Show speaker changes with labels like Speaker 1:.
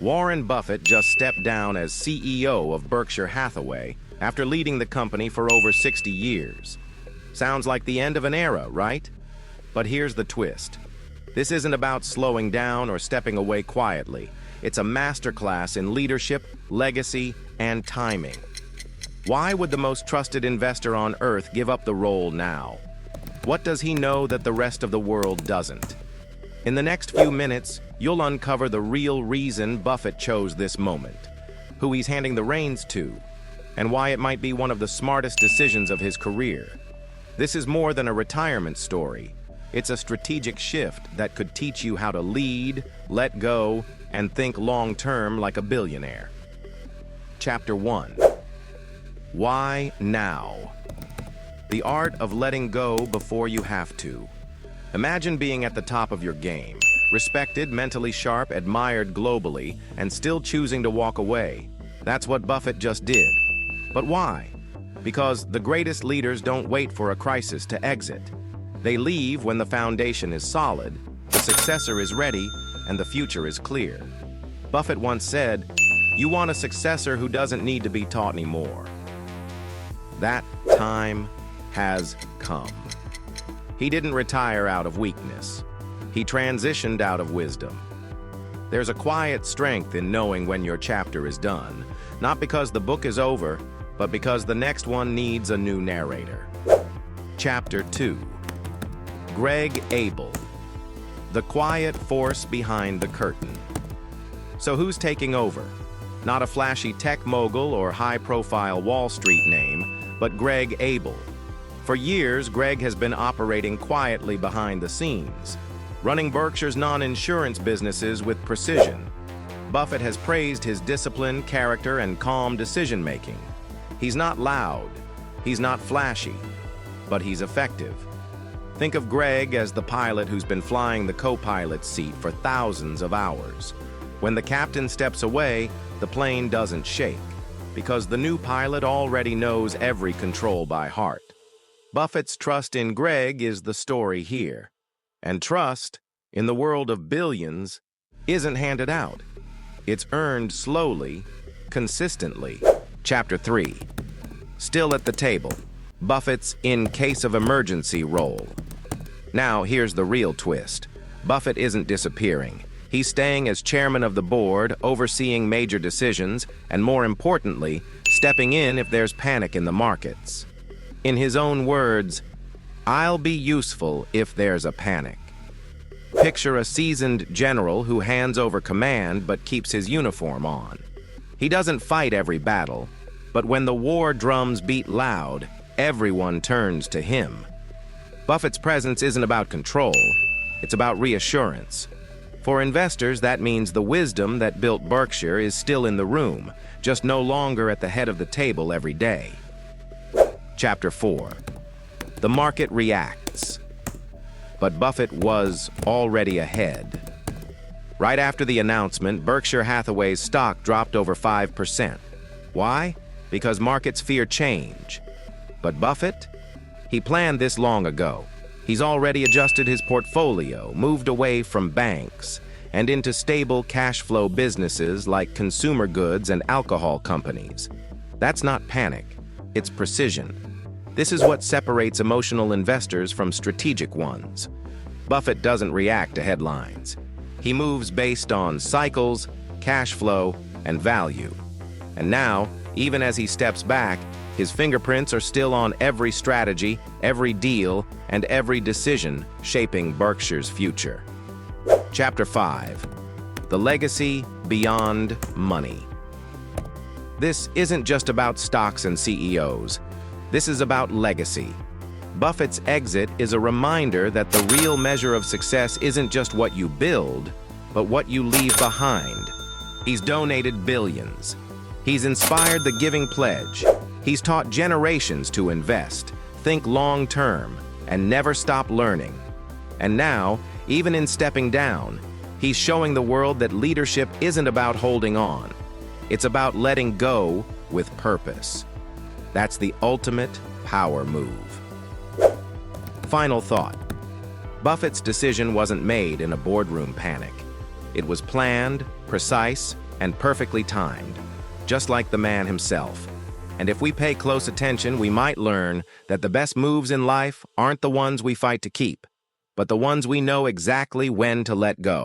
Speaker 1: Warren Buffett just stepped down as CEO of Berkshire Hathaway after leading the company for over 60 years. Sounds like the end of an era, right? But here's the twist. This isn't about slowing down or stepping away quietly. It's a masterclass in leadership, legacy, and timing. Why would the most trusted investor on earth give up the role now? What does he know that the rest of the world doesn't? In the next few minutes, you'll uncover the real reason Buffett chose this moment, who he's handing the reins to, and why it might be one of the smartest decisions of his career. This is more than a retirement story. It's a strategic shift that could teach you how to lead, let go, and think long-term like a billionaire. Chapter 1. Why now? The art of letting go before you have to. Imagine being at the top of your game, respected, mentally sharp, admired globally, and still choosing to walk away. That's what Buffett just did. But why? Because the greatest leaders don't wait for a crisis to exit. They leave when the foundation is solid, the successor is ready, and the future is clear. Buffett once said, "You want a successor who doesn't need to be taught anymore." That time has come. He didn't retire out of weakness. He transitioned out of wisdom. There's a quiet strength in knowing when your chapter is done, not because the book is over, but because the next one needs a new narrator. Chapter 2. Greg Abel, the quiet force behind the curtain. So who's taking over? Not a flashy tech mogul or high-profile Wall Street name, but Greg Abel. For years, Greg has been operating quietly behind the scenes, running Berkshire's non-insurance businesses with precision. Buffett has praised his discipline, character, and calm decision-making. He's not loud, he's not flashy, but he's effective. Think of Greg as the pilot who's been flying the co-pilot's seat for thousands of hours. When the captain steps away, the plane doesn't shake, because the new pilot already knows every control by heart. Buffett's trust in Greg is the story here. And trust, in the world of billions, isn't handed out. It's earned slowly, consistently. Chapter 3. Still at the table. Buffett's in case of emergency role. Now, here's the real twist. Buffett isn't disappearing. He's staying as chairman of the board, overseeing major decisions, and more importantly, stepping in if there's panic in the markets. In his own words, "I'll be useful if there's a panic." Picture a seasoned general who hands over command but keeps his uniform on. He doesn't fight every battle, but when the war drums beat loud, everyone turns to him. Buffett's presence isn't about control, it's about reassurance. For investors, that means the wisdom that built Berkshire is still in the room, just no longer at the head of the table every day. Chapter 4. The market reacts. But Buffett was already ahead. Right after the announcement, Berkshire Hathaway's stock dropped over 5%. Why? Because markets fear change. But Buffett? He planned this long ago. He's already adjusted his portfolio, moved away from banks, and into stable cash flow businesses like consumer goods and alcohol companies. That's not panic, it's precision. This is what separates emotional investors from strategic ones. Buffett doesn't react to headlines. He moves based on cycles, cash flow, and value. And now, even as he steps back, his fingerprints are still on every strategy, every deal, and every decision shaping Berkshire's future. Chapter 5. The legacy beyond money. This isn't just about stocks and CEOs. This is about legacy. Buffett's exit is a reminder that the real measure of success isn't just what you build, but what you leave behind. He's donated billions. He's inspired the giving pledge. He's taught generations to invest, think long-term, and never stop learning. And now, even in stepping down, he's showing the world that leadership isn't about holding on. It's about letting go with purpose. That's the ultimate power move. Final thought. Buffett's decision wasn't made in a boardroom panic. It was planned, precise, and perfectly timed, just like the man himself. And if we pay close attention, we might learn that the best moves in life aren't the ones we fight to keep, but the ones we know exactly when to let go.